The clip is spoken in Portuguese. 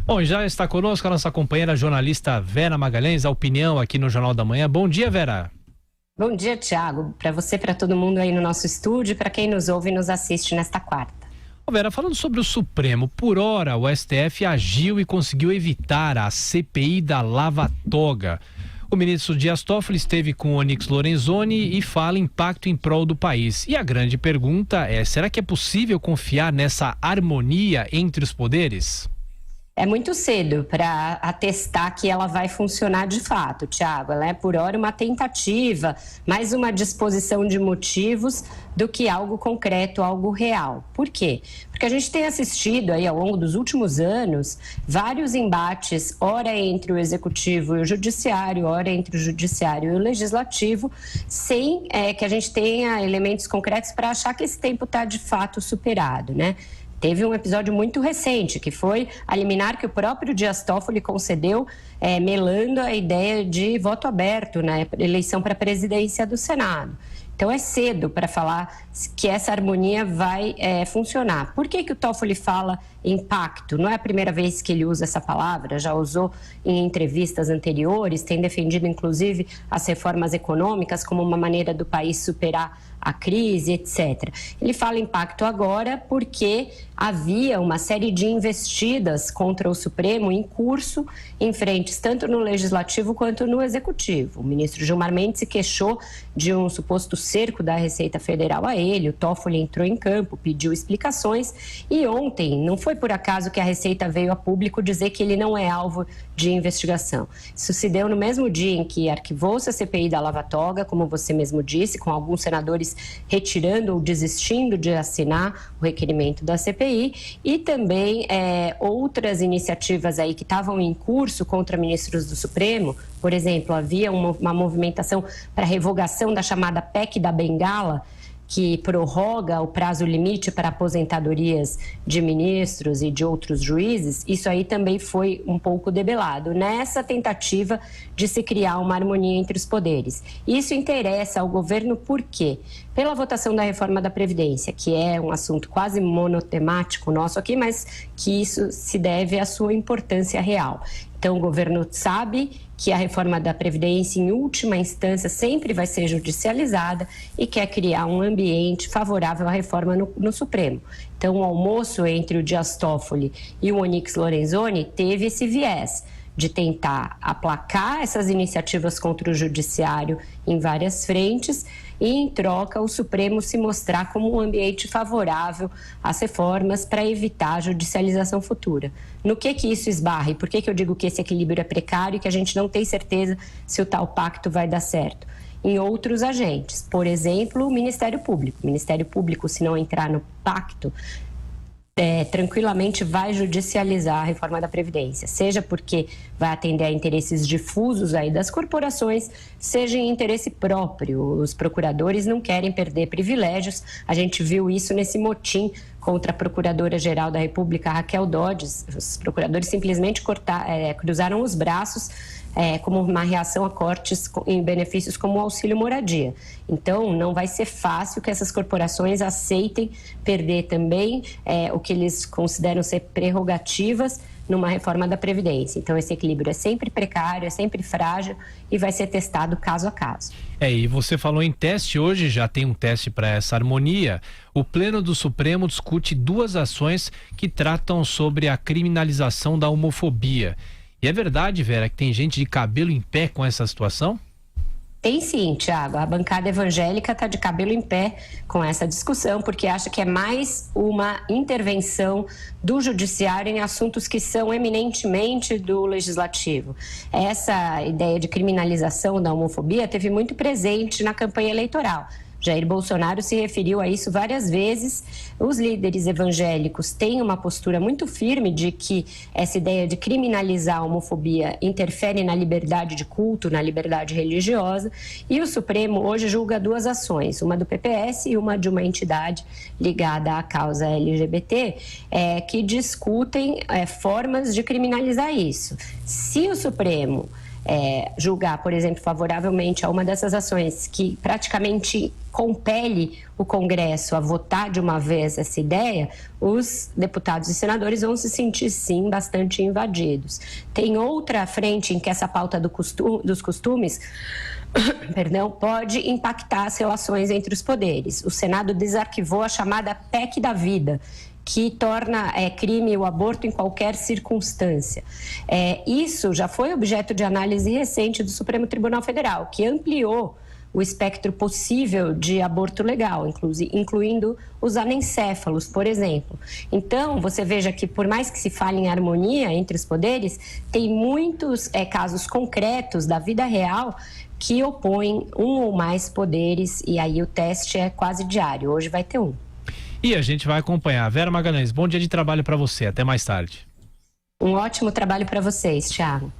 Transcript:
Bom, já está conosco a nossa companheira jornalista Vera Magalhães, a opinião aqui no Jornal da Manhã. Bom dia, Vera. Bom dia, Thiago. Para você, para todo mundo aí no nosso estúdio, para quem nos ouve e nos assiste nesta quarta. Vera, falando sobre o Supremo, por hora o STF agiu e conseguiu evitar a CPI da Lava Toga. O ministro Dias Toffoli esteve com Onyx Lorenzoni e fala impacto em prol do país. E a grande pergunta é, será que é possível confiar nessa harmonia entre os poderes? É muito cedo para atestar que ela vai funcionar de fato, Thiago. Ela é, por hora, uma tentativa, mais uma disposição de motivos do que algo concreto, algo real. Por quê? Porque a gente tem assistido aí ao longo dos últimos anos vários embates, ora entre o Executivo e o Judiciário, ora entre o Judiciário e o Legislativo, sem que a gente tenha elementos concretos para achar que esse tempo está de fato superado, né? Teve um episódio muito recente, que foi a liminar que o próprio Dias Toffoli concedeu, melando a ideia de voto aberto na eleição para a presidência do Senado. Então é cedo para falar que essa harmonia vai funcionar. Por que o Toffoli fala impacto? Não é a primeira vez que ele usa essa palavra, já usou em entrevistas anteriores, tem defendido inclusive as reformas econômicas como uma maneira do país superar a crise, etc. Ele fala impacto agora porque havia uma série de investidas contra o Supremo em curso em frentes tanto no Legislativo quanto no Executivo. O ministro Gilmar Mendes se queixou de um suposto cerco da Receita Federal a ele, o Toffoli entrou em campo, pediu explicações e ontem não foi por acaso que a Receita veio a público dizer que ele não é alvo de investigação. Isso se deu no mesmo dia em que arquivou-se a CPI da Lava Toga, como você mesmo disse, com alguns senadores retirando ou desistindo de assinar o requerimento da CPI e também outras iniciativas aí que estavam em curso contra ministros do Supremo. Por exemplo, havia uma movimentação para a revogação da chamada PEC da Bengala, que prorroga o prazo limite para aposentadorias de ministros e de outros juízes. Isso aí também foi um pouco debelado nessa tentativa de se criar uma harmonia entre os poderes. Isso interessa ao governo por quê? Pela votação da reforma da Previdência, que é um assunto quase monotemático nosso aqui, mas que isso se deve à sua importância real. Então, o governo sabe que a reforma da Previdência, em última instância, sempre vai ser judicializada e quer criar um ambiente favorável à reforma no Supremo. Então, o almoço entre o Dias Toffoli e o Onyx Lorenzoni teve esse viés de tentar aplacar essas iniciativas contra o Judiciário em várias frentes e, em troca, o Supremo se mostrar como um ambiente favorável às reformas para evitar a judicialização futura. No que isso esbarra? E por que eu digo que esse equilíbrio é precário e que a gente não tem certeza se o tal pacto vai dar certo? Em outros agentes, por exemplo, o Ministério Público. O Ministério Público, se não entrar no pacto, tranquilamente vai judicializar a reforma da Previdência, seja porque vai atender a interesses difusos aí das corporações, seja em interesse próprio. Os procuradores não querem perder privilégios, a gente viu isso nesse motim contra a Procuradora-Geral da República, Raquel Dodges. Os procuradores simplesmente cruzaram os braços como uma reação a cortes em benefícios como o auxílio moradia. Então, não vai ser fácil que essas corporações aceitem perder também o que eles consideram ser prerrogativas numa reforma da Previdência. Então, esse equilíbrio é sempre precário, é sempre frágil e vai ser testado caso a caso. E você falou em teste, hoje já tem um teste para essa harmonia. O Pleno do Supremo discute duas ações que tratam sobre a criminalização da homofobia. E é verdade, Vera, que tem gente de cabelo em pé com essa situação? Tem sim, Thiago. A bancada evangélica está de cabelo em pé com essa discussão, porque acha que é mais uma intervenção do judiciário em assuntos que são eminentemente do legislativo. Essa ideia de criminalização da homofobia teve muito presente na campanha eleitoral. Jair Bolsonaro se referiu a isso várias vezes. Os líderes evangélicos têm uma postura muito firme de que essa ideia de criminalizar a homofobia interfere na liberdade de culto, na liberdade religiosa, e o Supremo hoje julga duas ações, uma do PPS e uma de uma entidade ligada à causa LGBT, que discutem formas de criminalizar isso. Se o Supremo julgar, por exemplo, favoravelmente a uma dessas ações que praticamente compele o Congresso a votar de uma vez essa ideia, os deputados e senadores vão se sentir, sim, bastante invadidos. Tem outra frente em que essa pauta dos costumes pode impactar as relações entre os poderes. O Senado desarquivou a chamada PEC da vida, que torna crime o aborto em qualquer circunstância. Isso já foi objeto de análise recente do Supremo Tribunal Federal, que ampliou o espectro possível de aborto legal, incluindo os anencéfalos, por exemplo. Então, você veja que, por mais que se fale em harmonia entre os poderes, tem muitos casos concretos da vida real que opõem um ou mais poderes, e aí o teste é quase diário. Hoje vai ter um. E a gente vai acompanhar. Vera Magalhães, bom dia de trabalho para você. Até mais tarde. Um ótimo trabalho para vocês, Thiago.